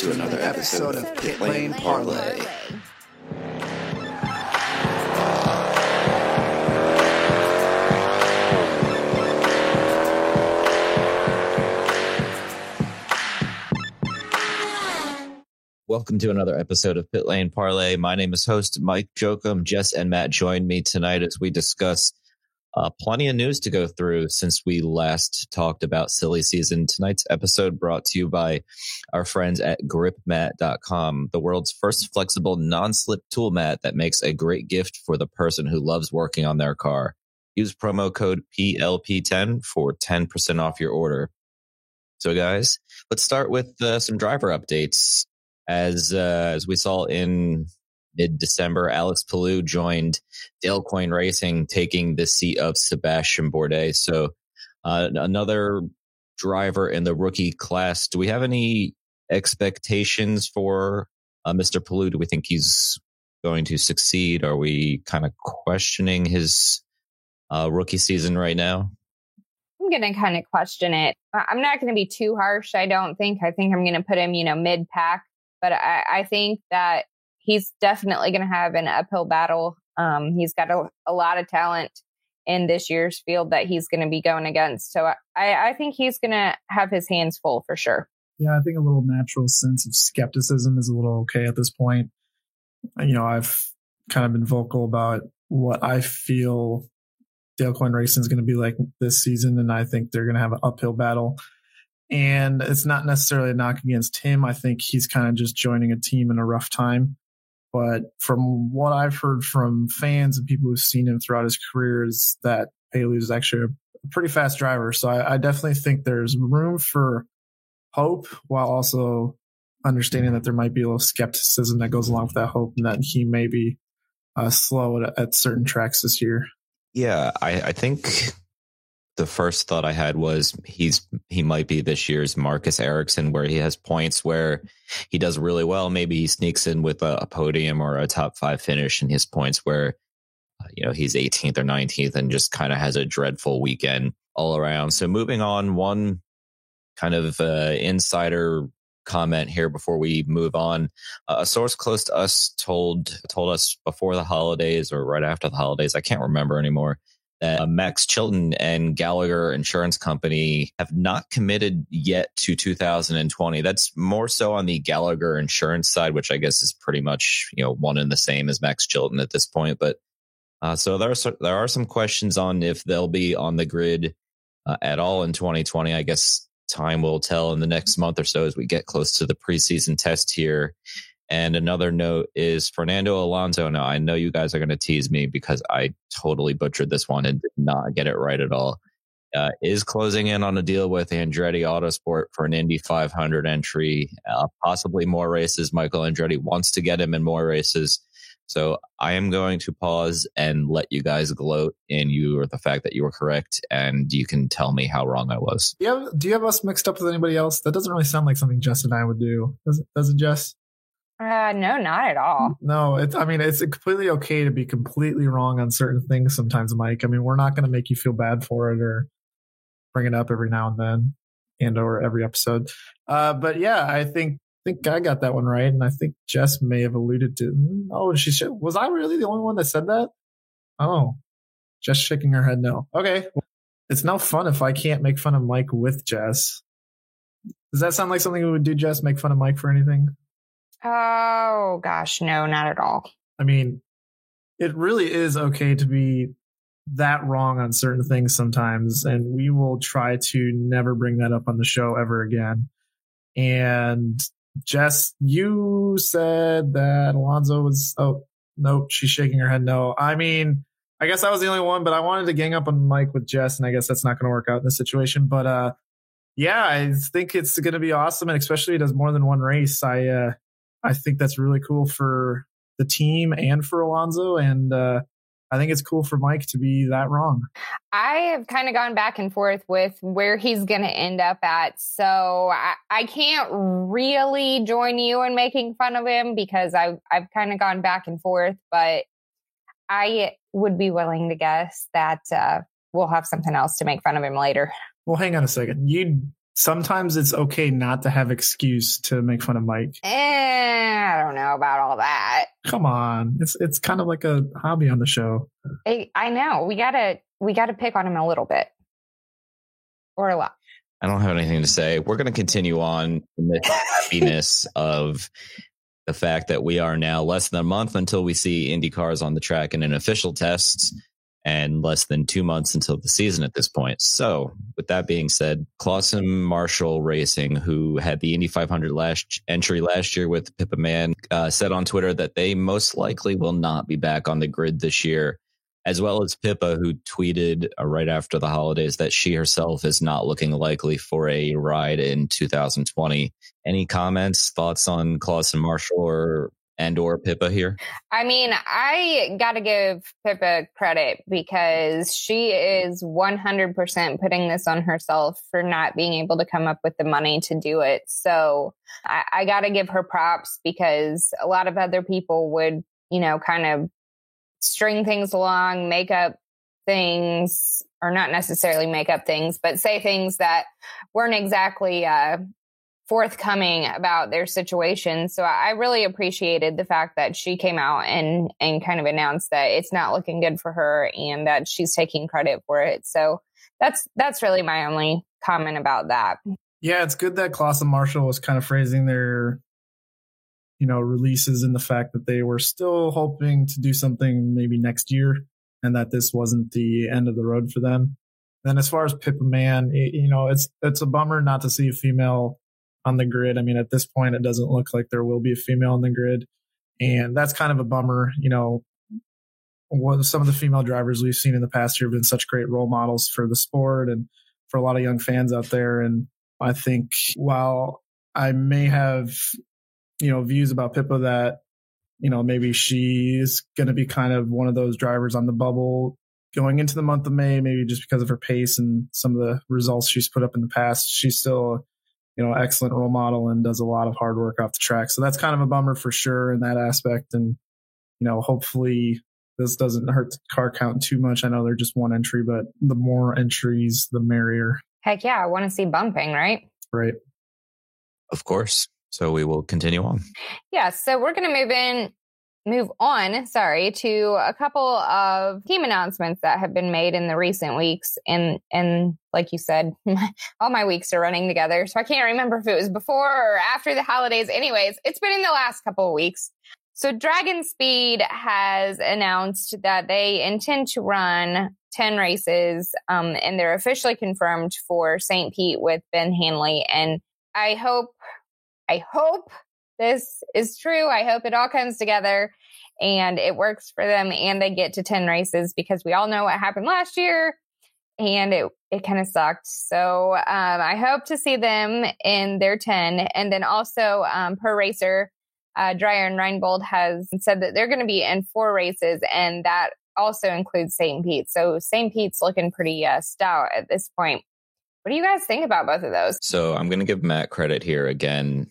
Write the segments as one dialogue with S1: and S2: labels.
S1: to another episode of Pit Lane Parlay.
S2: Welcome to another episode of Pit Lane Parlay. My name is host Mike Jokum. Jess and Matt join me tonight as we discuss plenty of news to go through since we last talked about silly season. Tonight's episode brought to you by our friends at gripmat.com, the world's first flexible non-slip tool mat that makes a great gift for the person who loves working on their car. Use promo code PLP10 for 10% off your order. So guys, let's start with some driver updates. As we saw in mid-December, Alex Palou joined Dale Coyne Racing, taking the seat of Sebastian Bourdais. So another driver in the rookie class. Do we have any expectations for Mr. Palou? Do we think he's going to succeed? Are we kind of questioning his rookie season right now?
S3: I'm going to kind of question it. I'm not going to be too harsh, I don't think. I think I'm going to put him, mid-pack. But I think that he's definitely going to have an uphill battle. He's got a lot of talent in this year's field that he's going to be going against. So I think he's going to have his hands full for sure.
S4: Yeah, I think a little natural sense of skepticism is a little okay at this point. I've kind of been vocal about what I feel Dale Coyne Racing is going to be like this season, and I think they're going to have an uphill battle. And it's not necessarily a knock against him. I think he's kind of just joining a team in a rough time. But from what I've heard from fans and people who've seen him throughout his career is that Palou is actually a pretty fast driver. So I definitely think there's room for hope while also understanding that there might be a little skepticism that goes along with that hope and that he may be slow at certain tracks this year.
S2: Yeah, I think the first thought I had was he might be this year's Marcus Ericsson, where he has points where he does really well. Maybe he sneaks in with a podium or a top 5 finish, and his points where he's 18th or 19th and just kind of has a dreadful weekend all around. So moving on, one kind of insider comment here before we move on. A source close to us told us before the holidays or right after the holidays, I can't remember anymore, that Max Chilton and Gallagher Insurance Company have not committed yet to 2020. That's more so on the Gallagher Insurance side, which I guess is pretty much one and the same as Max Chilton at this point. But so there are some questions on if they'll be on the grid at all in 2020. I guess time will tell in the next month or so as we get close to the preseason test here. And another note is Fernando Alonso. Now, I know you guys are going to tease me because I totally butchered this one and did not get it right at all. Is closing in on a deal with Andretti Autosport for an Indy 500 entry, possibly more races. Michael Andretti wants to get him in more races. So I am going to pause and let you guys gloat in the fact that you were correct, and you can tell me how wrong I was.
S4: Do you have us mixed up with anybody else? That doesn't really sound like something Jess and I would do. Does it, Jess?
S3: No, not at all.
S4: No, it's completely okay to be completely wrong on certain things sometimes, Mike. I mean, we're not going to make you feel bad for it or bring it up every now and then and or every episode. But yeah, I think I got that one right. And I think Jess may have alluded to, was I really the only one that said that? Oh, Jess shaking her head no. Okay. It's no fun if I can't make fun of Mike with Jess. Does that sound like something we would do, Jess? Make fun of Mike for anything?
S3: Oh, gosh, no, not at all.
S4: I mean, it really is okay to be that wrong on certain things sometimes, and we will try to never bring that up on the show ever again. And Jess, you said that Alonso was... Oh, nope, she's shaking her head no. I mean, I guess I was the only one, but I wanted to gang up on Mike with Jess, and I guess that's not going to work out in this situation. But yeah, I think it's going to be awesome, and especially it does more than one race. I think that's really cool for the team and for Alonso, and I think it's cool for Mike to be that wrong.
S3: I have kind of gone back and forth with where he's going to end up at, so I can't really join you in making fun of him because I've kind of gone back and forth, but I would be willing to guess that we'll have something else to make fun of him later.
S4: Well, hang on a second. sometimes it's okay not to have excuse to make fun of Mike.
S3: I don't know about all that.
S4: Come on. It's kind of like a hobby on the show.
S3: I know. We gotta pick on him a little bit. Or a lot.
S2: I don't have anything to say. We're going to continue on in the happiness of the fact that we are now less than a month until we see Indy cars on the track in an official test, and less than 2 months until the season at this point. So with that being said, Clauson Marshall Racing, who had the Indy 500 entry last year with Pippa Mann, said on Twitter that they most likely will not be back on the grid this year, as well as Pippa, who tweeted right after the holidays that she herself is not looking likely for a ride in 2020. Any comments, thoughts on Clauson Marshall or Pippa here?
S3: I mean, I got to give Pippa credit because she is 100% putting this on herself for not being able to come up with the money to do it. So I got to give her props, because a lot of other people would, kind of string things along, make up things, or not necessarily make up things, but say things that weren't exactly forthcoming about their situation. So I really appreciated the fact that she came out and kind of announced that it's not looking good for her and that she's taking credit for it. So that's really my only comment about that.
S4: Yeah, it's good that Clauson Marshall was kind of phrasing their releases in the fact that they were still hoping to do something maybe next year, and that this wasn't the end of the road for them. Then as far as Pippa Mann, it's a bummer not to see a female on the grid. I mean, at this point, it doesn't look like there will be a female on the grid. And that's kind of a bummer. Some of the female drivers we've seen in the past year have been such great role models for the sport and for a lot of young fans out there. And I think while I may have, views about Pippa that, maybe she's going to be kind of one of those drivers on the bubble going into the month of May, maybe just because of her pace and some of the results she's put up in the past, she's still excellent role model and does a lot of hard work off the track. So that's kind of a bummer for sure in that aspect. And, hopefully this doesn't hurt the car count too much. I know they're just one entry, but the more entries, the merrier.
S3: Heck yeah. I want to see bumping, right?
S4: Right.
S2: Of course. So we will continue on.
S3: Yeah. So we're going to move on to a couple of team announcements that have been made in the recent weeks. And like you said, all my weeks are running together. So I can't remember if it was before or after the holidays. Anyways, it's been in the last couple of weeks. So Dragon Speed has announced that they intend to run 10 races, and they're officially confirmed for St. Pete with Ben Hanley. And I hope this is true. I hope it all comes together and it works for them and they get to 10 races, because we all know what happened last year and it kind of sucked. So I hope to see them in their 10. And then also Per Racer, Dreyer and Reinbold has said that they're going to be in 4 races, and that also includes St. Pete. So St. Pete's looking pretty stout at this point. What do you guys think about both of those?
S2: So I'm going to give Matt credit here again.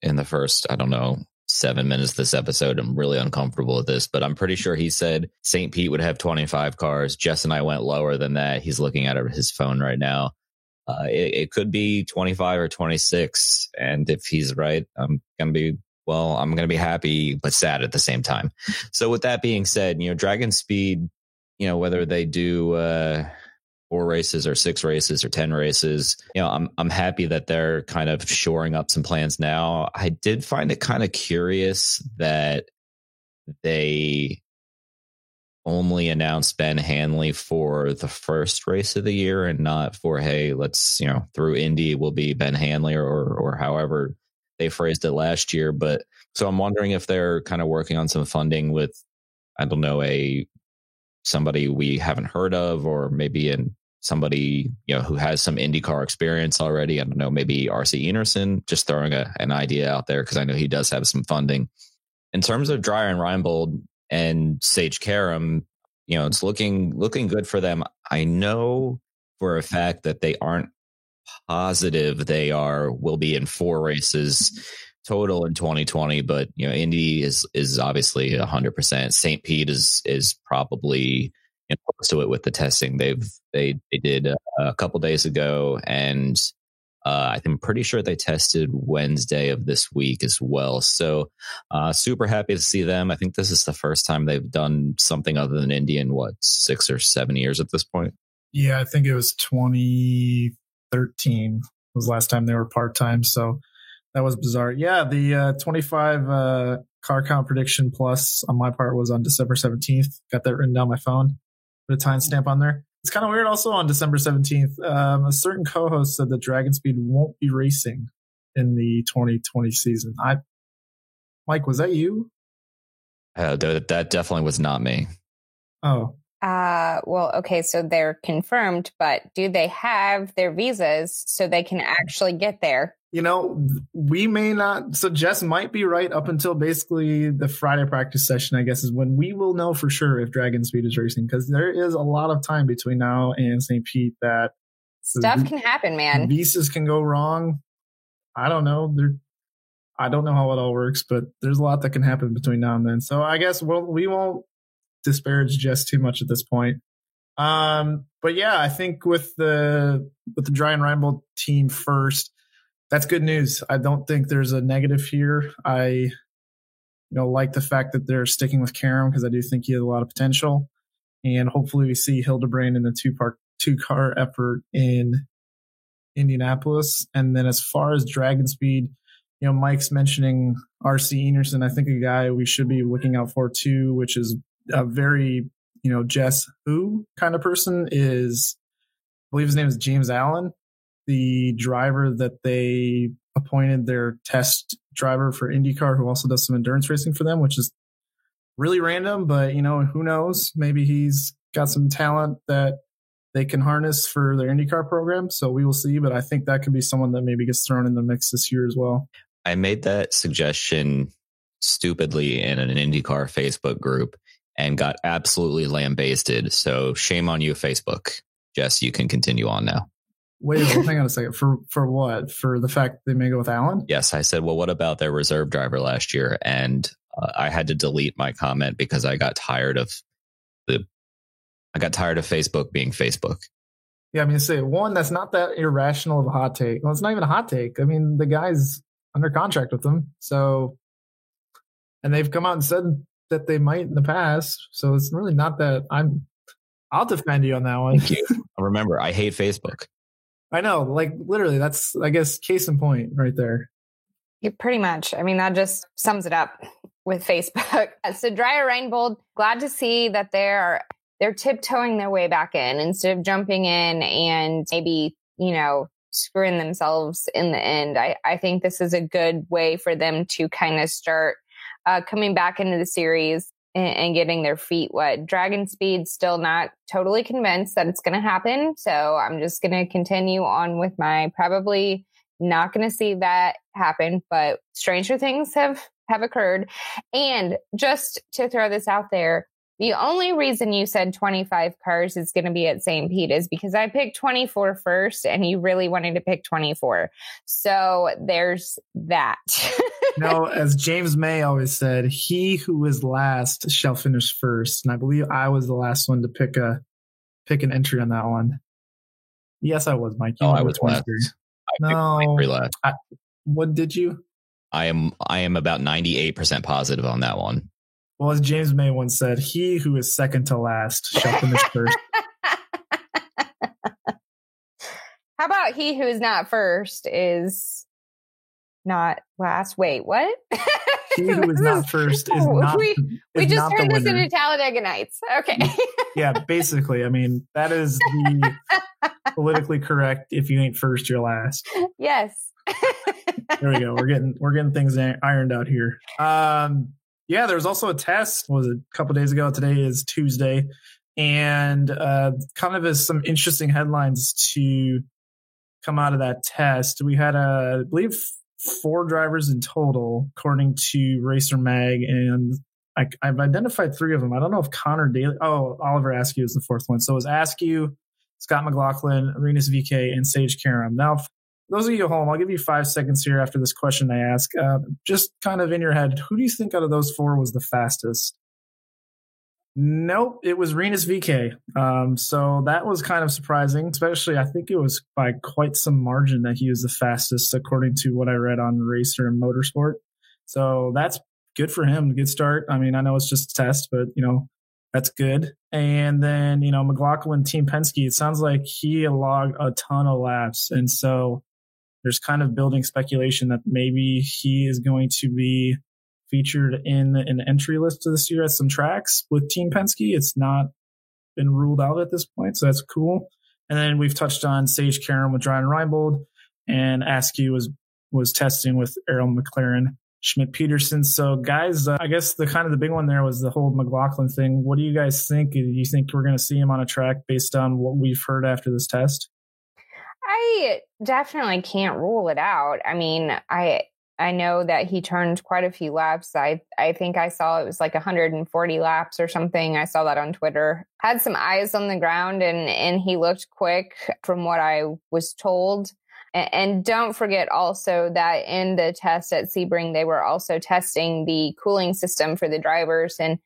S2: In the first, 7 minutes of this episode, I'm really uncomfortable with this, but I'm pretty sure he said St. Pete would have 25 cars. Jess and I went lower than that. He's looking at his phone right now. It could be 25 or 26. And if he's right, I'm going to be happy, but sad at the same time. So with that being said, Dragon Speed, whether they do 4 races or 6 races or 10 races, I'm happy that they're kind of shoring up some plans now. I did find it kind of curious that they only announced Ben Hanley for the first race of the year and not for, hey, let's, through Indy will be Ben Hanley or however they phrased it last year. But so I'm wondering if they're kind of working on some funding with, somebody we haven't heard of, or maybe somebody who has some IndyCar experience already. I don't know, maybe RC Enerson, just throwing an idea out there, because I know he does have some funding. In terms of Dreyer and Reinbold and Sage Karam, it's looking good for them. I know for a fact that they aren't positive will be in 4 races total in 2020, but Indy is obviously 100%. St. Pete is probably close to it with the testing they did a couple days ago, and I'm pretty sure they tested Wednesday of this week as well. So super happy to see them. I think this is the first time they've done something other than Indy in 6 or 7 years at this point.
S4: Yeah, I think it was 2013 was the last time they were part-time. So that was bizarre. Yeah, the 25 car count prediction plus on my part was on December 17th. Got that written down on my phone. Put a timestamp on there. It's kind of weird also on December 17th. A certain co-host said that Dragon Speed won't be racing in the 2020 season. Mike, was that you?
S2: That definitely was not me.
S4: Oh.
S3: Well, okay, so they're confirmed, but do they have their visas so they can actually get there?
S4: You know, we may not. So Jess might be right up until basically the Friday practice session, I guess, is when we will know for sure if Dragon Speed is racing, because there is a lot of time between now and St. Pete that
S3: stuff can happen, man.
S4: Visas can go wrong. I don't know. I don't know how it all works, but there's a lot that can happen between now and then. So I guess we won't disparage Jess too much at this point. But yeah, I think with the Dreyer Reinbold team first, that's good news. I don't think there's a negative here. I like the fact that they're sticking with Karam because I do think he has a lot of potential. And hopefully we see Hildebrand in the two-car effort in Indianapolis. And then as far as Dragon Speed, Mike's mentioning RC Enerson. I think a guy we should be looking out for too, which is a very, Jess who kind of person is, I believe his name is James Allen, the driver that they appointed their test driver for IndyCar, who also does some endurance racing for them, which is really random, but who knows? Maybe he's got some talent that they can harness for their IndyCar program. So we will see, but I think that could be someone that maybe gets thrown in the mix this year as well.
S2: I made that suggestion stupidly in an IndyCar Facebook group and got absolutely lambasted. So shame on you, Facebook. Jess, you can continue on now.
S4: Wait, hang on a second. For what? For the fact they may go with Allen?
S2: Yes, I said, well, what about their reserve driver last year? And I had to delete my comment because I got tired of Facebook being Facebook.
S4: Yeah, I mean, say one, that's not that irrational of a hot take. Well, it's not even a hot take. I mean, the guy's under contract with them, so, and they've come out and said that they might in the past. So it's really not that. I'll defend you on that one.
S2: Thank you. Remember, I hate Facebook.
S4: I know, like literally, that's, I guess, case in point right there.
S3: Yeah, pretty much. I mean, that just sums it up with Facebook. So Dreyer Reinbold, glad to see that they're tiptoeing their way back in instead of jumping in and maybe, screwing themselves in the end. I think this is a good way for them to kind of start coming back into the series and getting their feet wet. Dragon Speed, still not totally convinced that it's going to happen. So I'm just going to continue on with my probably not going to see that happen, but stranger things have occurred. And just to throw this out there, the only reason you said 25 cars is going to be at St. Pete is because I picked 24 first and you really wanted to pick 24. So there's that.
S4: No, as James May always said, he who is last shall finish first. And I believe I was the last one to pick an entry on that one. Yes, I was, Mike.
S2: I was last.
S4: No.
S2: Last.
S4: What did you?
S2: I am about 98% positive on that one.
S4: Well, as James May once said, he who is second to last shall finish first.
S3: How about he who is not first is not last? Wait, what?
S4: He who is not first is not.
S3: We just turned this into Talladega Nights. Okay.
S4: Yeah, basically. I mean, that is the politically correct. If you ain't first, you're last.
S3: Yes.
S4: There we go. We're getting things ironed out here. Yeah, there was also a test. Was it a couple of days ago? Today is Tuesday, and kind of as some interesting headlines to come out of that test. We had, I believe, 4 drivers in total, according to Racer Mag, and I've identified 3 of them. I don't know if Connor Daly. Oh, Oliver Askew is the 4th one. So it was Askew, Scott McLaughlin, Arenas VK, and Sage Karam. Now, those of you at home, I'll give you 5 seconds here after this question I ask. Just kind of in your head, who do you think out of those 4 was the fastest? Nope, it was Rinus VeeKay. So that was kind of surprising, especially I think it was by quite some margin that he was the fastest, according to what I read on Racer and Motorsport. So that's good for him. Good start. I mean, I know it's just a test, but that's good. And then McLaughlin, Team Penske. It sounds like he logged a ton of laps, and so there's kind of building speculation that maybe he is going to be featured in an entry list to this year at some tracks with Team Penske. It's not been ruled out at this point, so that's cool. And then we've touched on Sage Karam with Ryan Reinbold, and Askew was testing with Arrow McLaren, Schmidt Peterson. So guys, I guess the big one there was the whole McLaughlin thing. What do you guys think? Do you think we're going to see him on a track based on what we've heard after this test?
S3: I definitely can't rule it out. I mean, I know that he turned quite a few laps. I think I saw it was like 140 laps or something. I saw that on Twitter. Had some eyes on the ground and he looked quick from what I was told. And don't forget also that in the test at Sebring, they were also testing the cooling system for the drivers. And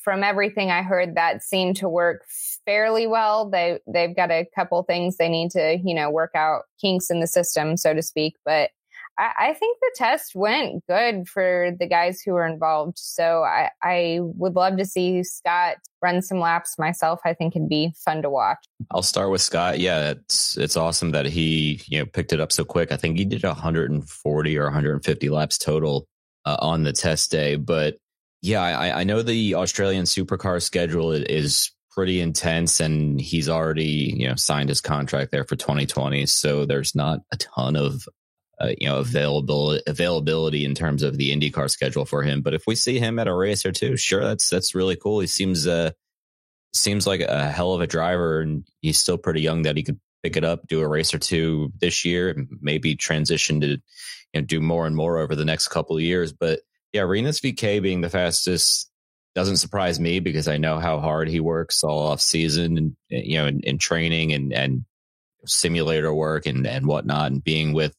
S3: from everything I heard, that seemed to work fairly well. They've got a couple things they need to, work out, kinks in the system, so to speak. But I think the test went good for the guys who were involved. So I would love to see Scott run some laps myself. I think it'd be fun to watch.
S2: I'll start with Scott. Yeah, it's awesome that he picked it up so quick. I think he did 140 or 150 laps total on the test day. But yeah, I know the Australian Supercar schedule is pretty intense, and he's already signed his contract there for 2020. So there's not a ton of availability in terms of the IndyCar schedule for him. But if we see him at a race or two, sure, that's really cool. He seems like a hell of a driver, and he's still pretty young that he could pick it up, do a race or two this year, and maybe transition to do more and more over the next couple of years. But yeah, Rinus VeeKay being the fastest doesn't surprise me because I know how hard he works all off season and in training and simulator work and whatnot, and being with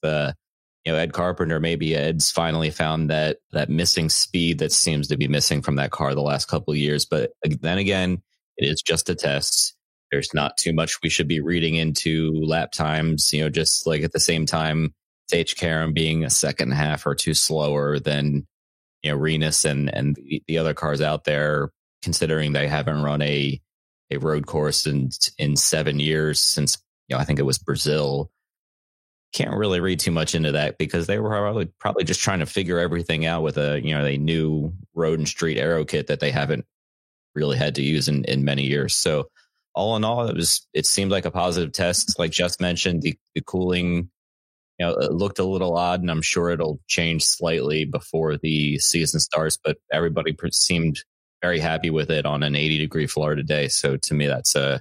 S2: Ed Carpenter. Maybe Ed's finally found that missing speed that seems to be missing from that car the last couple of years. But then again, it is just a test. There's not too much we should be reading into lap times, just like at the same time, Sage Karam being a second half or two slower than Rinus and the other cars out there, considering they haven't run a road course in 7 years since I think it was Brazil. Can't really read too much into that because they were probably just trying to figure everything out with a new road and street aero kit that they haven't really had to use in many years. So all in all, it seemed like a positive test. Like just mentioned, the cooling it looked a little odd, and I'm sure it'll change slightly before the season starts, but everybody seemed very happy with it on an 80-degree Florida day. So to me, that's a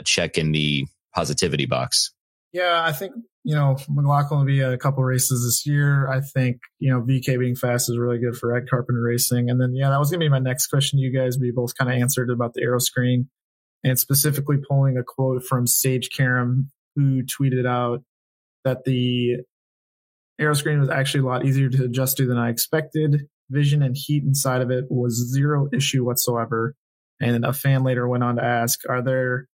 S2: check in the positivity box.
S4: Yeah, I think, McLaughlin will be at a couple races this year. I think, VeeKay being fast is really good for Ed Carpenter Racing. And then, that was going to be my next question to you guys. We both kind of answered about the aero screen, and specifically pulling a quote from Sage Karam, who tweeted out that the aero screen was actually a lot easier to adjust to than I expected. Vision and heat inside of it was zero issue whatsoever. And a fan later went on to ask, are there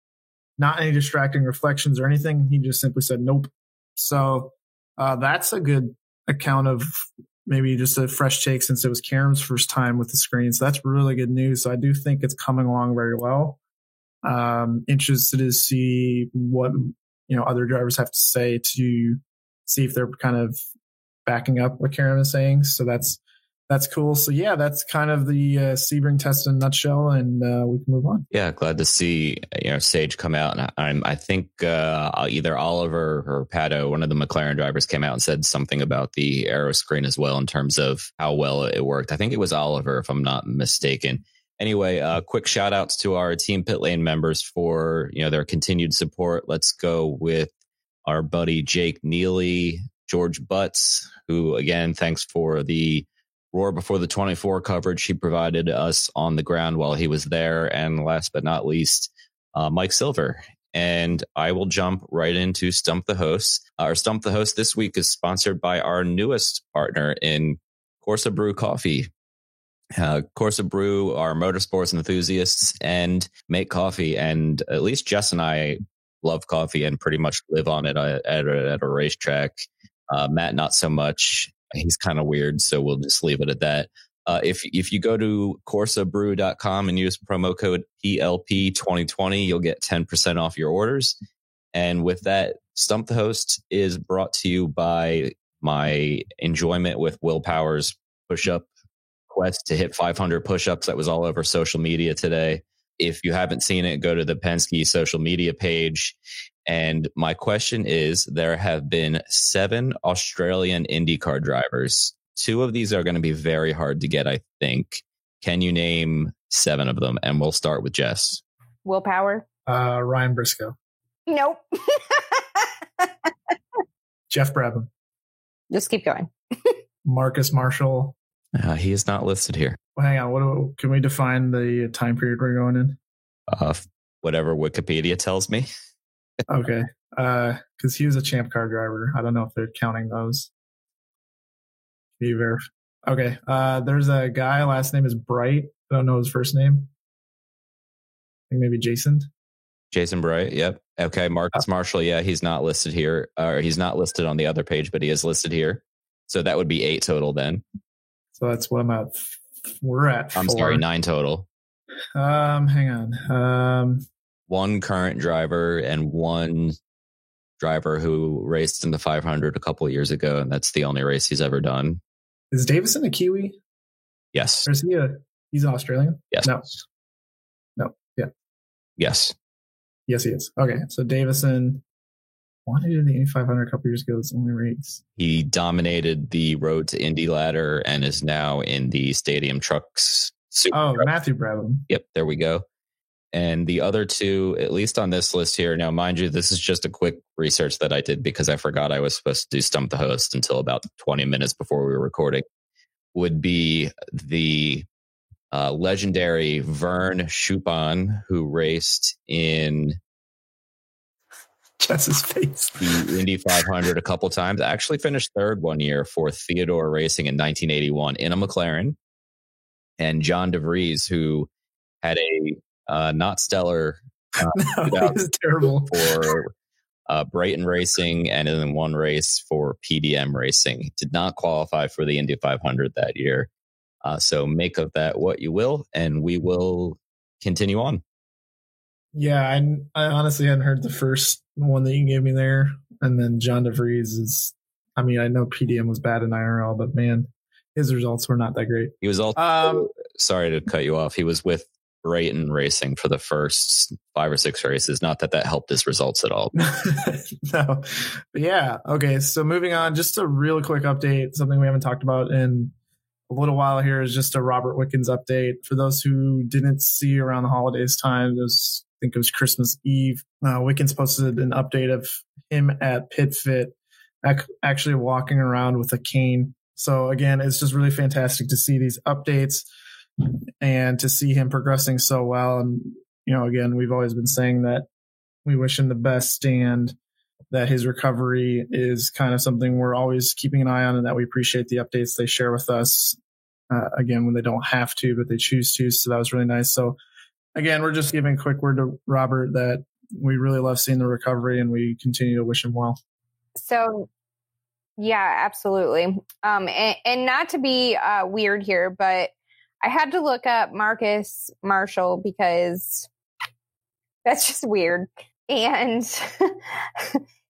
S4: not any distracting reflections or anything? He just simply said, nope. So that's a good account of maybe just a fresh take since it was Karam's first time with the screen. So that's really good news. So I do think it's coming along very well. Interested to see what other drivers have to say to see if they're kind of backing up what Karam is saying. So that's cool. So yeah, that's kind of the Sebring test in a nutshell, and we can move on.
S2: Yeah, glad to see Sage come out. And I think either Oliver or Pato, one of the McLaren drivers, came out and said something about the aero screen as well in terms of how well it worked. I think it was Oliver, if I'm not mistaken. Anyway, quick shout outs to our Team Pit Lane members for their continued support. Let's go with our buddy Jake Neely, George Butts, who again, thanks for the Roar Before the 24 coverage he provided us on the ground while he was there. And last but not least, Mike Silver. And I will jump right into Stump the Host. Our Stump the Host this week is sponsored by our newest partner in Corsa Brew Coffee. Corsa Brew are motorsports enthusiasts and make coffee. And at least Jess and I love coffee and pretty much live on it at a racetrack. Matt, not so much. He's kind of weird, so we'll just leave it at that. If you go to corsabrew.com and use promo code PLP2020, you'll get 10% off your orders. And with that, Stump the Host is brought to you by my enjoyment with Will Power's push-up quest to hit 500 push-ups. That was all over social media today. If you haven't seen it, go to the Penske social media page. And my question is, there have been 7 Australian IndyCar drivers. 2 of these are going to be very hard to get, I think. Can you name 7 of them? And we'll start with Jess.
S3: Will Power.
S4: Ryan Briscoe.
S3: Nope.
S4: Jeff Brabham.
S3: Just keep going.
S4: Marcus Marshall.
S2: He is not listed here.
S4: Well, hang on. Can we define the time period we're going in?
S2: Whatever Wikipedia tells me.
S4: Okay. Because he was a champ car driver. I don't know if they're counting those. Okay. There's a guy, last name is Bright. I don't know his first name. I think maybe Jason.
S2: Jason Bright. Yep. Okay. Marcus Marshall. Yeah, he's not listed here. Or he's not listed on the other page, but he is listed here. So that would be 8 total then.
S4: So that's what I'm at. We're at 4.
S2: I'm sorry, 9 total.
S4: Hang on.
S2: 1 current driver and 1 driver who raced in the 500 a couple of years ago, and that's the only race he's ever done.
S4: Is Davison a Kiwi?
S2: Yes.
S4: Or is he's Australian?
S2: Yes.
S4: No. Yeah.
S2: Yes.
S4: Yes, he is. Okay. So Davison wanted to do the Indy 500 a couple years ago. It's the only race.
S2: He dominated the Road to Indy ladder and is now in the Stadium Trucks. Truck.
S4: Matthew Brabham.
S2: Yep. There we go. And the other 2, at least on this list here, now, mind you, this is just a quick research that I did because I forgot I was supposed to do Stump the Host until about 20 minutes before we were recording, would be the legendary Vern Schuppan, who raced in
S4: Jess's face.
S2: the Indy 500 a couple times. Actually finished 3rd one year for Theodore Racing in 1981 in a McLaren. And John DeVries, who had a not stellar
S4: was terrible
S2: for Brayton Racing, and then 1 race for PDM Racing. He did not qualify for the Indy 500 that year. So make of that what you will, and we will continue on.
S4: Yeah, I honestly hadn't heard the first one that you gave me there. And then John DeVries is, I know PDM was bad in IRL, but man, his results were not that great.
S2: He was also, sorry to cut you off, he was with Brayton Racing for the first 5 or 6 races. Not that helped his results at all.
S4: No. But yeah. Okay. So moving on, just a real quick update. Something we haven't talked about in a little while here is just a Robert Wickens update. For those who didn't see around the holidays time, I think it was Christmas Eve. Wickens posted an update of him at Pit Fit, actually walking around with a cane. So again, it's just really fantastic to see these updates and to see him progressing so well. And, again, we've always been saying that we wish him the best and that his recovery is kind of something we're always keeping an eye on, and that we appreciate the updates they share with us. Again, when they don't have to, but they choose to. So that was really nice. So again, we're just giving a quick word to Robert that we really love seeing the recovery, and we continue to wish him well.
S3: So, yeah, absolutely. And not to be weird here, but I had to look up Marcus Marshall because that's just weird. And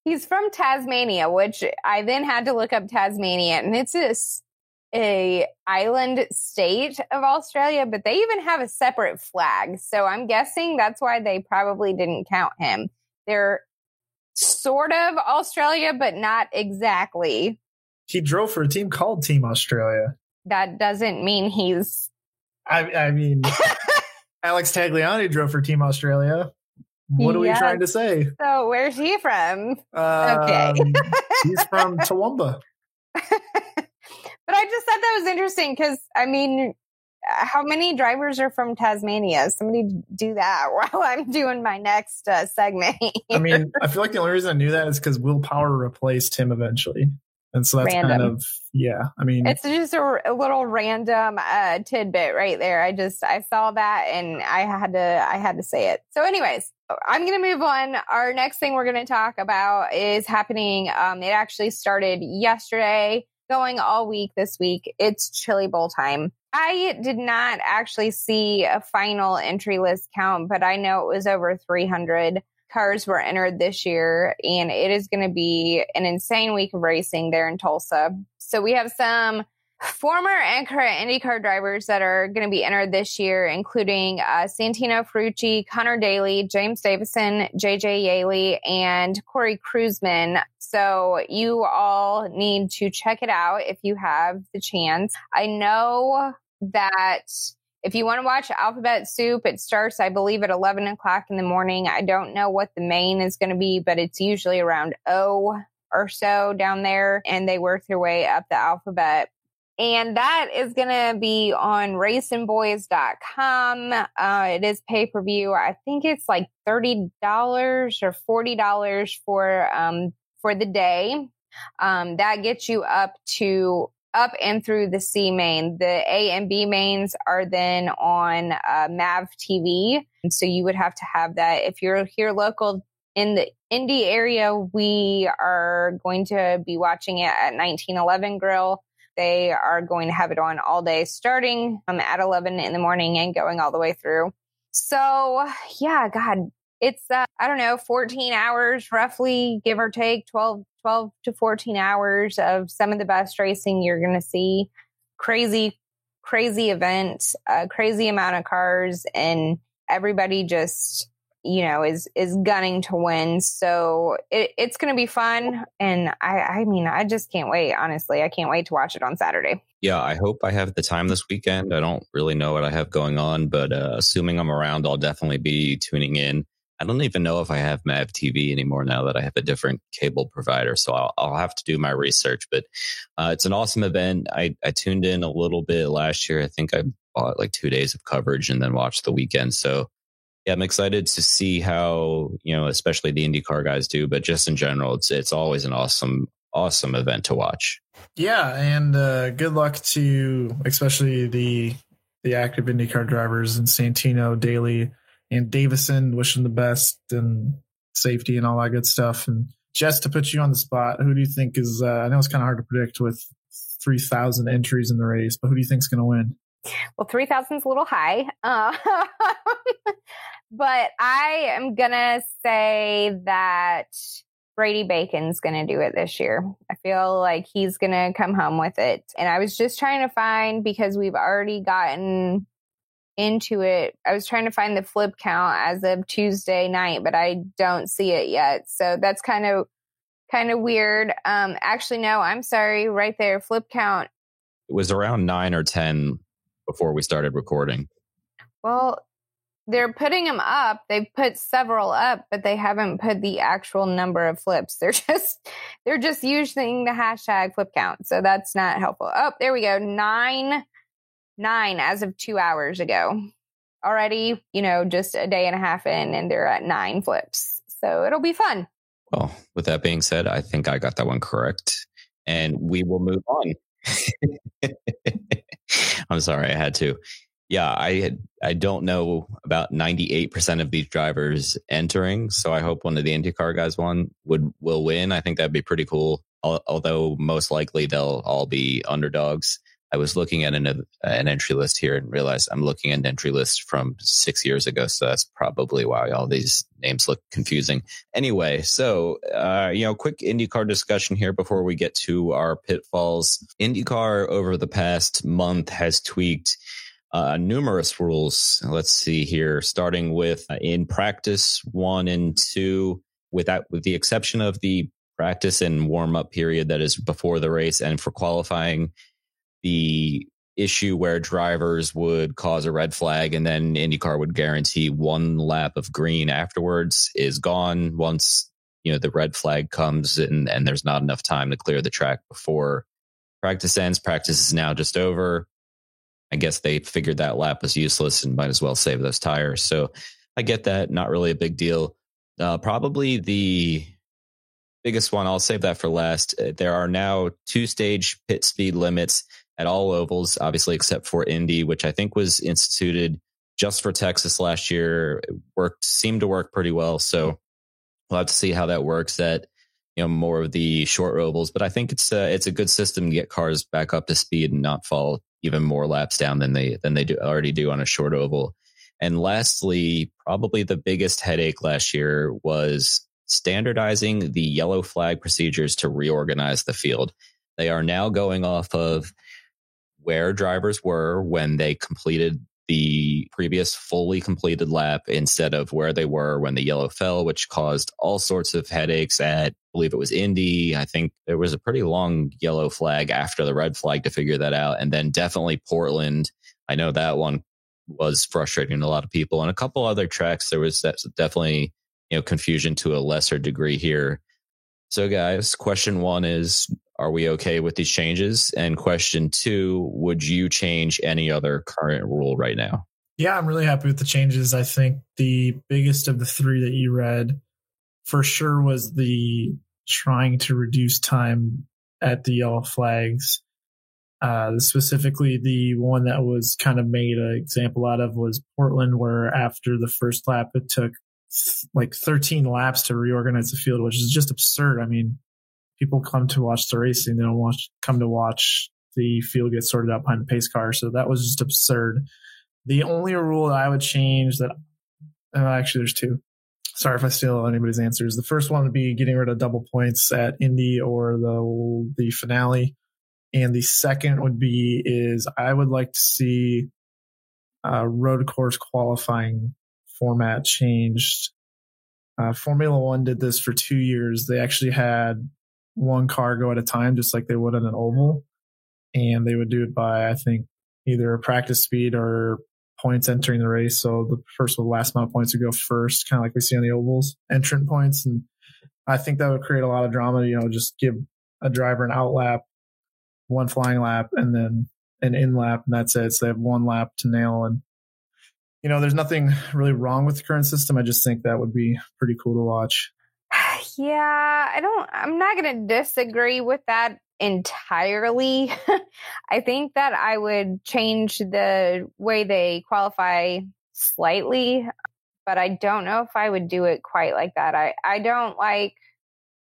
S3: he's from Tasmania, which I then had to look up Tasmania, and it's a island state of Australia, but they even have a separate flag. So I'm guessing that's why they probably didn't count him. They're sort of Australia, but not exactly.
S4: He drove for a team called Team Australia.
S3: That doesn't mean he's...
S4: I mean, Alex Tagliani drove for Team Australia. What are we trying to say?
S3: So where's he from? Okay.
S4: He's from Toowoomba.
S3: But I just thought that was interesting because, how many drivers are from Tasmania? Somebody do that while I'm doing my next segment here.
S4: I feel like the only reason I knew that is because Will Power replaced him eventually. And so that's kind of, I mean,
S3: it's just a little random tidbit right there. I saw that and I had to say it. So anyways, I'm going to move on. Our next thing we're going to talk about is happening. It actually started yesterday, going all week this week. It's Chili Bowl time. I did not actually see a final entry list count, but I know it was over 300 cars were entered this year, and it is going to be an insane week of racing there in Tulsa. So we have some former and current IndyCar drivers that are going to be entered this year, including Santino Ferrucci, Connor Daly, James Davison, JJ Yaley, and Corey Kruseman. So you all need to check it out if you have the chance. I know that if you want to watch Alphabet Soup, it starts, I believe, at 11 o'clock in the morning. I don't know what the main is going to be, but it's usually around O or so down there, and they work their way up the alphabet. And that is going to be on racingboys.com. It is pay-per-view. I think it's like $30 or $40 for the day. That gets you up and through the C main. The A and B mains are then on MAV TV. And so you would have to have that. If you're here local in the Indy area, we are going to be watching it at 1911 Grill. They are going to have it on all day, starting at 11 in the morning and going all the way through. So, yeah, God, it's, 14 hours, roughly, give or take, 12 to 14 hours of some of the best racing you're going to see. Crazy event, crazy amount of cars, and everybody just, is gunning to win. So it's going to be fun. And I just can't wait. Honestly, I can't wait to watch it on Saturday.
S2: Yeah, I hope I have the time this weekend. I don't really know what I have going on, but assuming I'm around, I'll definitely be tuning in. I don't even know if I have MAV TV anymore now that I have a different cable provider. So I'll have to do my research, but it's an awesome event. I tuned in a little bit last year. I think I bought like 2 days of coverage and then watched the weekend. So yeah, I'm excited to see how, especially the IndyCar guys do, but just in general, it's always an awesome event to watch.
S4: Yeah. And good luck to especially the active IndyCar drivers and Santino, Daly, and Davison. Wish them the best and safety and all that good stuff. And just to put you on the spot, who do you think is, I know it's kind of hard to predict with 3,000 entries in the race, but who do you think is going to win?
S3: Well, 3,000 is a little high. But I am going to say that Brady Bacon's going to do it this year. I feel like he's going to come home with it. And I was just trying to find, because we've already gotten into it, I was trying to find the flip count as of Tuesday night, but I don't see it yet. So that's kind of weird. Actually, no, I'm sorry. Right there, flip count.
S2: It was around 9 or 10 before we started recording.
S3: Well, they're putting them up. They've put several up, but they haven't put the actual number of flips. They're just using the hashtag flip count. So that's not helpful. Oh, there we go. 9 as of 2 hours ago. Already, just a day and a half in, and they're at 9 flips. So it'll be fun.
S2: Well, with that being said, I think I got that one correct, and we will move on. I'm sorry, I had to. Yeah, I don't know about 98% of these drivers entering, so I hope one of the IndyCar guys will win. I think that'd be pretty cool. Although most likely they'll all be underdogs. I was looking at an entry list here and realized I'm looking at an entry list from 6 years ago, so that's probably why all these names look confusing. Anyway, so quick IndyCar discussion here before we get to our pitfalls. IndyCar over the past month has tweaked numerous rules. Let's see here, starting with in practice 1 and 2, with the exception of the practice and warm-up period that is before the race, and for qualifying, the issue where drivers would cause a red flag and then IndyCar would guarantee 1 lap of green afterwards is gone once the red flag comes and there's not enough time to clear the track before practice ends. Practice is now just over. I guess they figured that lap was useless and might as well save those tires. So I get that. Not really a big deal. Probably the biggest one, I'll save that for last. There are now 2-stage pit speed limits at all ovals, obviously, except for Indy, which I think was instituted just for Texas last year. It seemed to work pretty well. So we'll have to see how that works at more of the short ovals. But I think it's a good system to get cars back up to speed and not fall even more laps down than they already do on a short oval. And lastly, probably the biggest headache last year was standardizing the yellow flag procedures to reorganize the field. They are now going off of where drivers were when they completed the previous fully completed lap instead of where they were when the yellow fell, which caused all sorts of headaches at, I believe it was Indy. I think there was a pretty long yellow flag after the red flag to figure that out. And then definitely Portland. I know that one was frustrating to a lot of people. And a couple other tracks, there was definitely confusion to a lesser degree here. So guys, question 1 is, are we okay with these changes? And question 2, would you change any other current rule right now?
S4: Yeah, I'm really happy with the changes. I think the biggest of the 3 that you read for sure was the trying to reduce time at the yellow flags. Specifically, the one that was kind of made an example out of was Portland, where after the first lap, it took like 13 laps to reorganize the field, which is just absurd. I mean, people come to watch the racing. They don't come to watch the field get sorted out behind the pace car. So that was just absurd. The only rule that I would change actually there's 2. Sorry if I steal anybody's answers. The first one would be getting rid of double points at Indy or the finale. And the second is I would like to see road course qualifying format changed. Formula One did this for 2 years. They actually had one car go at a time, just like they would on an oval. And they would do it by, I think, either practice speed or points entering the race. So the first with the last amount of points would go first, kind of like we see on the ovals, entrant points. And I think that would create a lot of drama, just give a driver an out lap, one flying lap, and then an in lap, and that's it. So they have one lap to nail. And there's nothing really wrong with the current system. I just think that would be pretty cool to watch.
S3: Yeah, I'm not going to disagree with that entirely. I think that I would change the way they qualify slightly, but I don't know if I would do it quite like that. I don't like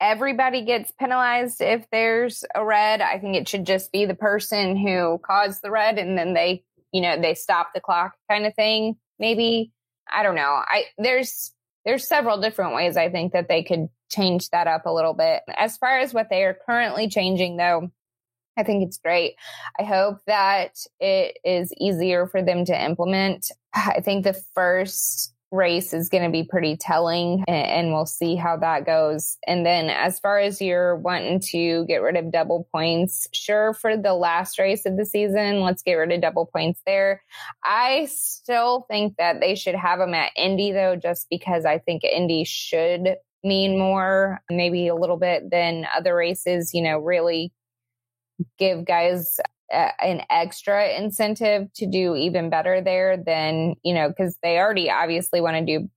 S3: everybody gets penalized if there's a red. I think it should just be the person who caused the red, and then they stop the clock kind of thing. Maybe, I don't know. There's several different ways I think that they could change that up a little bit. As far as what they are currently changing, though, I think it's great. I hope that it is easier for them to implement. I think the first race is going to be pretty telling, and we'll see how that goes. And then as far as you're wanting to get rid of double points, sure, for the last race of the season, let's get rid of double points there. I still think that they should have them at Indy, though, just because I think Indy should mean more, maybe a little bit, than other races, really give guys an extra incentive to do even better there than, because they already obviously want to do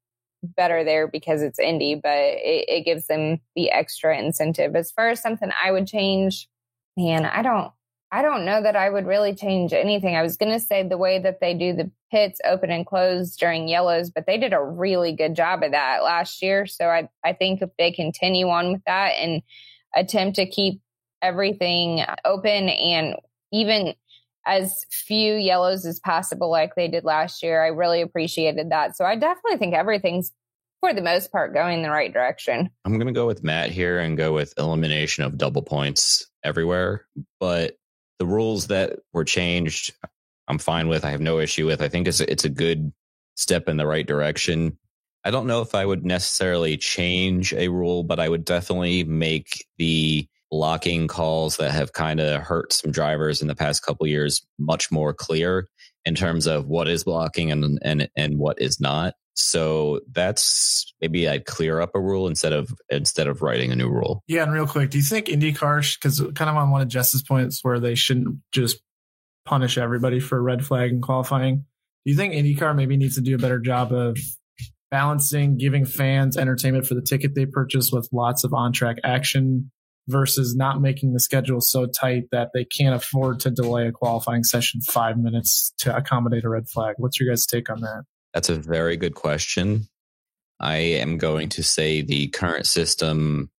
S3: better there because it's Indy, but it gives them the extra incentive. As far as something I would change, man, I don't know that I would really change anything. I was going to say the way that they do the pits open and close during yellows, but they did a really good job of that last year. So I think if they continue on with that and attempt to keep everything open and even as few yellows as possible like they did last year, I really appreciated that. So I definitely think everything's, for the most part, going in the right direction.
S2: I'm going to go with Matt here and go with elimination of double points everywhere. But the rules that were changed, I'm fine with. I have no issue with. I think it's a good step in the right direction. I don't know if I would necessarily change a rule, but I would definitely make the blocking calls that have kind of hurt some drivers in the past couple of years much more clear in terms of what is blocking and what is not. So that's, maybe I'd clear up a rule instead of writing a new rule.
S4: Yeah, and real quick, do you think IndyCar, because kind of on one of Jess's points where they shouldn't just punish everybody for a red flag in qualifying, do you think IndyCar maybe needs to do a better job of balancing giving fans entertainment for the ticket they purchase with lots of on-track action versus not making the schedule so tight that they can't afford to delay a qualifying session 5 minutes to accommodate a red flag. What's your guys' take on that?
S2: That's a very good question. I am going to say the current system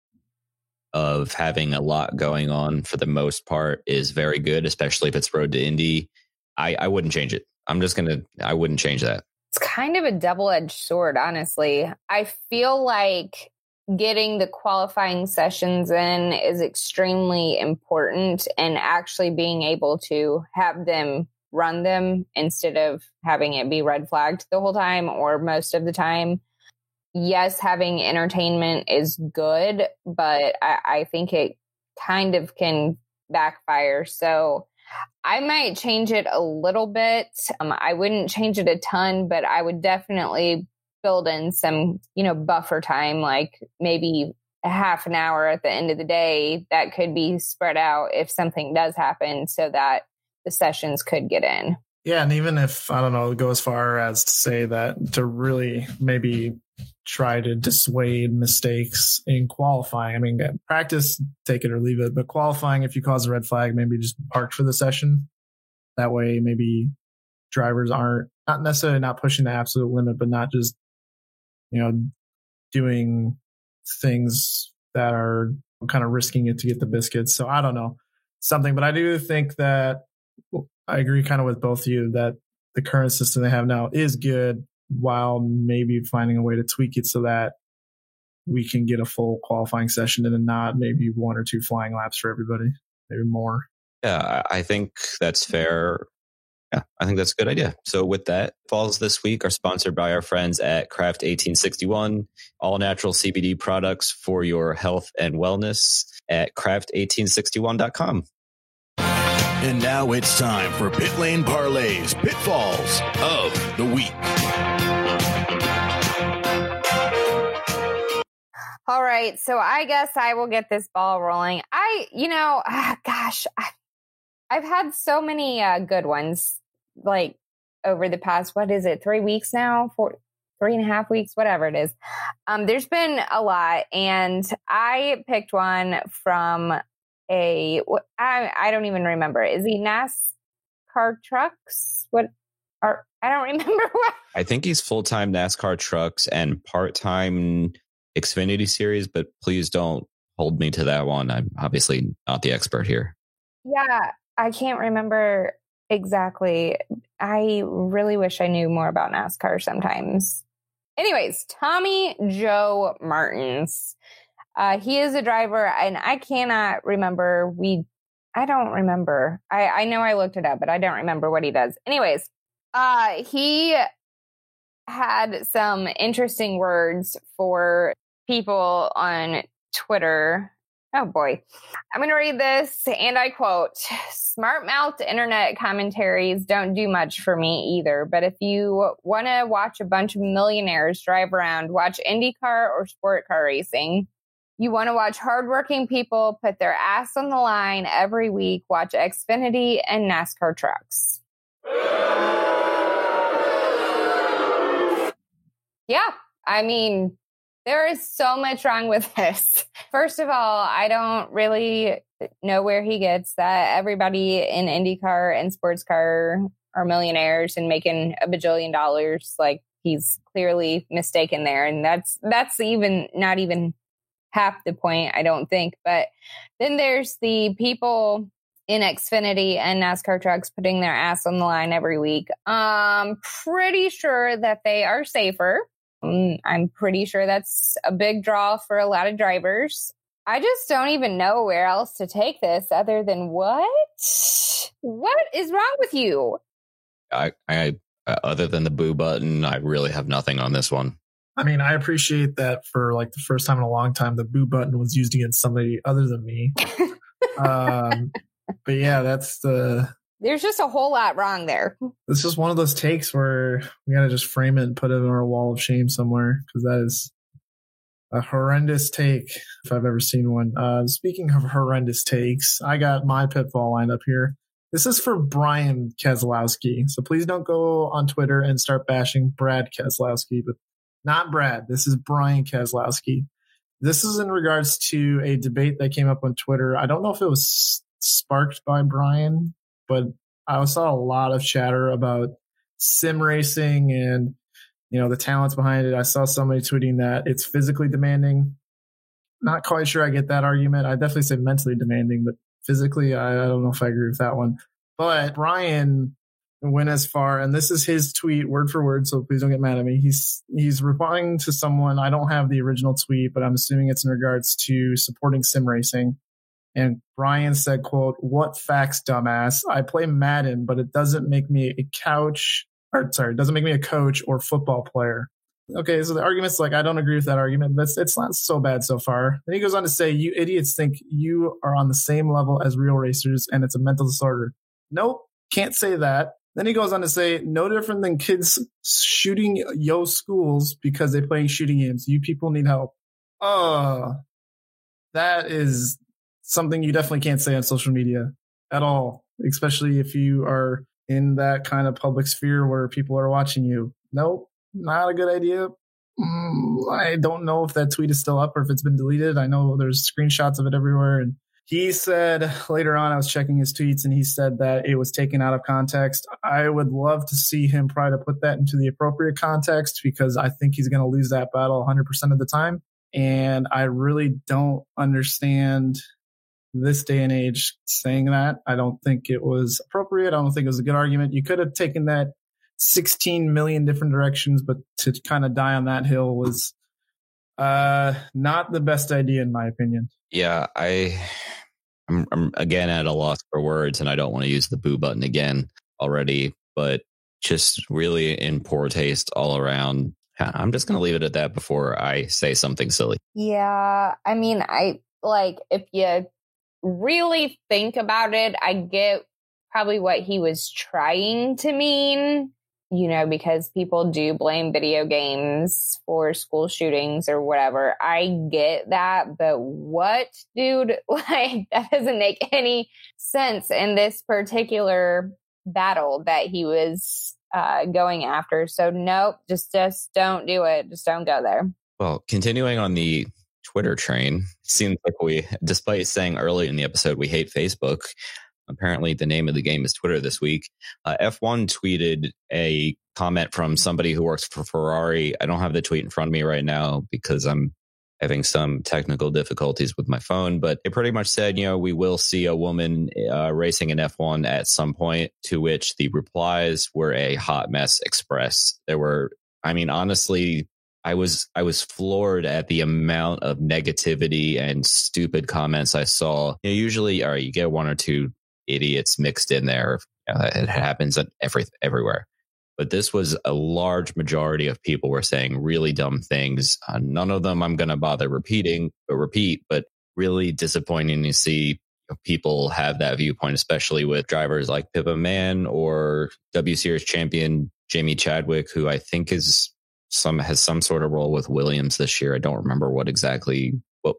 S2: of having a lot going on for the most part is very good, especially if it's Road to Indy. I wouldn't change it. I wouldn't change that.
S3: It's kind of a double-edged sword, honestly. I feel like getting the qualifying sessions in is extremely important, and actually being able to have them run them instead of having it be red flagged the whole time or most of the time. Yes, having entertainment is good, but I think it kind of can backfire. So I might change it a little bit. I wouldn't change it a ton, but I would definitely build in some, buffer time, like maybe a half an hour at the end of the day that could be spread out if something does happen so that the sessions could get in.
S4: Yeah, and even if, I don't know, go as far as to say that to really maybe try to dissuade mistakes in qualifying. I mean, practice, take it or leave it, but qualifying, if you cause a red flag, maybe just park for the session. That way, maybe drivers aren't not necessarily not pushing the absolute limit, but not just, doing things that are kind of risking it to get the biscuits. So I don't know something, but I do think that I agree kind of with both of you that the current system they have now is good, while maybe finding a way to tweak it so that we can get a full qualifying session and not maybe 1 or 2 flying laps for everybody, maybe more.
S2: Yeah, I think that's fair. Yeah, I think that's a good idea. So with that, falls this week are sponsored by our friends at Craft 1861, all natural CBD products for your health and wellness at craft1861.com.
S5: And now it's time for Pit Lane Parlay's Pitfalls of the Week.
S3: All right, so I guess I will get this ball rolling. I've had so many good ones, like over the past, 3 weeks now, 3.5 weeks, whatever it is. There's been a lot, and I picked one from I don't even remember. Is he NASCAR Trucks? I don't remember what.
S2: I think he's full-time NASCAR Trucks and part-time Xfinity Series, but please don't hold me to that one. I'm obviously not the expert here.
S3: Yeah, I can't remember exactly. I really wish I knew more about NASCAR sometimes. Anyways, Tommy Joe Martins. He is a driver, and I cannot remember. I don't remember. I know I looked it up, but I don't remember what he does. Anyways, he had some interesting words for people on Twitter. Oh boy. I'm going to read this, and I quote, "Smart-mouthed internet commentaries don't do much for me either, but if you want to watch a bunch of millionaires drive around, watch IndyCar or sport car racing. You want to watch hardworking people put their ass on the line every week, watch Xfinity and NASCAR Trucks." Yeah, I mean, there is so much wrong with this. First of all, I don't really know where he gets that everybody in IndyCar and sports car are millionaires and making $1 bajillion. Like, he's clearly mistaken there. And that's even not even half the point, I don't think. But then there's the people in Xfinity and NASCAR Trucks putting their ass on the line every week. Pretty sure that they are safer. I'm pretty sure that's a big draw for a lot of drivers. I just don't even know where else to take this other than what? What is wrong with you?
S2: I other than the boo button, I really have nothing on this one.
S4: I mean, I appreciate that for like the first time in a long time, the boo button was used against somebody other than me. But yeah, there's
S3: just a whole lot wrong there.
S4: It's just one of those takes where we got to just frame it and put it on our wall of shame somewhere, because that is a horrendous take if I've ever seen one. Speaking of horrendous takes, I got my pitfall lined up here. This is for Brian Keselowski. So please don't go on Twitter and start bashing Brad Keselowski, but not Brad. This is Brian Keselowski. This is in regards to a debate that came up on Twitter. I don't know if it was sparked by Brian, but I saw a lot of chatter about sim racing and, the talents behind it. I saw somebody tweeting that it's physically demanding. Not quite sure I get that argument. I definitely say mentally demanding, but physically, I don't know if I agree with that one. But Brian went as far, and this is his tweet word for word, so please don't get mad at me. He's replying to someone. I don't have the original tweet, but I'm assuming it's in regards to supporting sim racing. And Brian said, quote, "What facts, dumbass? I play Madden, but it doesn't make me a coach or football player." Okay, so the argument's like, I don't agree with that argument, but it's not so bad so far. Then he goes on to say, "You idiots think you are on the same level as real racers and it's a mental disorder." Nope, can't say that. Then he goes on to say, "No different than kids shooting yo schools because they're playing shooting games. You people need help." That is something you definitely can't say on social media at all, especially if you are in that kind of public sphere where people are watching you. Nope, not a good idea. I don't know if that tweet is still up or if it's been deleted. I know there's screenshots of it everywhere. And he said later on, I was checking his tweets, and he said that it was taken out of context. I would love to see him try to put that into the appropriate context, because I think he's going to lose that battle 100% of the time. And I really don't understand this day and age saying that. I don't think it was appropriate. I don't think it was a good argument. You could have taken that 16 million different directions, but to kind of die on that hill was not the best idea, in my opinion.
S2: Yeah, I'm again at a loss for words, and I don't want to use the boo button again already, but just really in poor taste all around. I'm just going to leave it at that before I say something silly.
S3: Yeah, I mean, if you really think about it, I get probably what he was trying to mean, because people do blame video games for school shootings or whatever. I get that, but what, dude? That doesn't make any sense in this particular battle that he was going after. So nope, just don't do it. Just don't go there.
S2: Well, continuing on the Twitter train, seems like despite saying early in the episode we hate Facebook, apparently the name of the game is Twitter this week. F1 tweeted a comment from somebody who works for Ferrari. I don't have the tweet in front of me right now because I'm having some technical difficulties with my phone, but it pretty much said, we will see a woman racing in F1 at some point, to which the replies were a hot mess express. Honestly, I was floored at the amount of negativity and stupid comments I saw. Usually, all right, you get one or two idiots mixed in there. It happens everywhere. But this was a large majority of people were saying really dumb things. None of them I'm going to bother repeat, but really disappointing to see people have that viewpoint, especially with drivers like Pippa Mann or W Series champion Jamie Chadwick, who I think has some sort of role with Williams this year. I don't remember what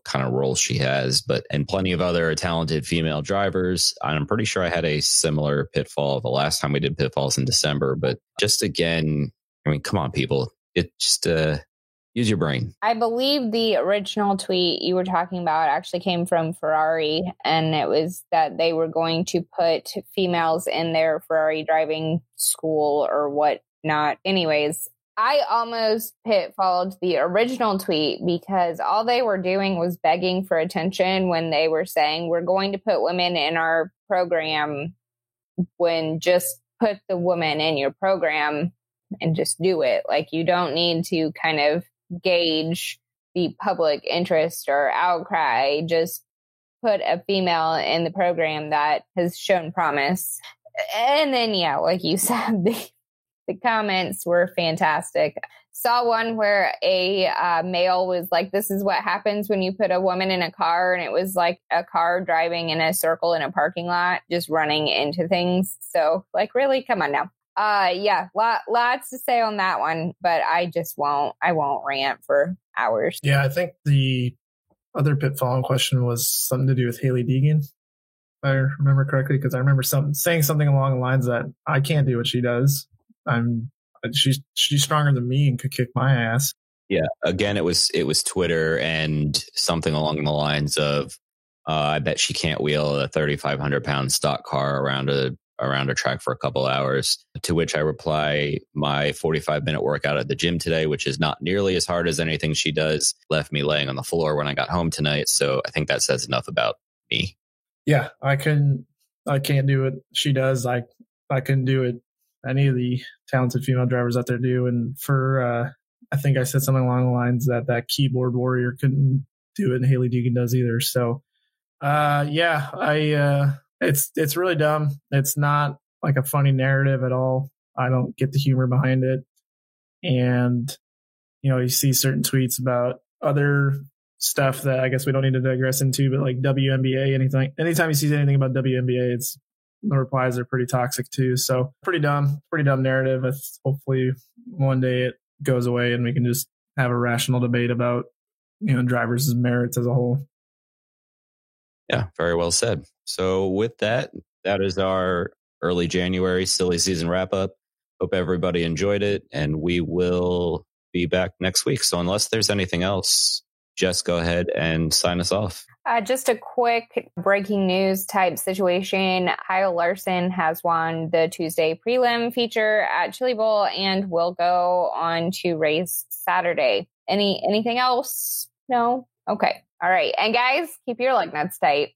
S2: kind of role she has, and plenty of other talented female drivers. I'm pretty sure I had a similar pitfall the last time we did pitfalls in December, but just again, come on, people. It just use your brain.
S3: I believe the original tweet you were talking about actually came from Ferrari, and it was that they were going to put females in their Ferrari driving school or whatnot. Anyways, I almost pitfalled the original tweet because all they were doing was begging for attention when they were saying, we're going to put women in our program, when just put the woman in your program and just do it. You don't need to kind of gauge the public interest or outcry. Just put a female in the program that has shown promise. And then, yeah, like you said, the comments were fantastic. Saw one where a male was like, this is what happens when you put a woman in a car. And it was like a car driving in a circle in a parking lot, just running into things. So really, come on now. Yeah, lots to say on that one, but I won't rant for hours.
S4: Yeah, I think the other pitfall in question was something to do with Hailie Deegan, if I remember correctly, because I remember saying something along the lines that I can't do what she does. She's stronger than me and could kick my ass.
S2: Yeah. Again, it was Twitter and something along the lines of, I bet she can't wheel a 3,500 pound stock car around a track for a couple hours. To which I reply, my 45-minute workout at the gym today, which is not nearly as hard as anything she does, left me laying on the floor when I got home tonight. So I think that says enough about me.
S4: Yeah, I can't do it. She does. I couldn't do it. Any of the talented female drivers out there do. And for, I think I said something along the lines that keyboard warrior couldn't do it, and Haley Deegan does either. So, it's really dumb. It's not like a funny narrative at all. I don't get the humor behind it. And, you see certain tweets about other stuff that I guess we don't need to digress into, but like WNBA, anytime you see anything about WNBA, the replies are pretty toxic too. So pretty dumb narrative. Hopefully one day it goes away and we can just have a rational debate about, drivers' merits as a whole.
S2: Yeah, very well said. So with that is our early January silly season wrap up. Hope everybody enjoyed it, and we will be back next week. So unless there's anything else, Jess, go ahead and sign us off.
S3: Just a quick breaking news type situation. Kyle Larson has won the Tuesday prelim feature at Chili Bowl and will go on to race Saturday. Anything else? No? Okay. All right. And guys, keep your lug nuts tight.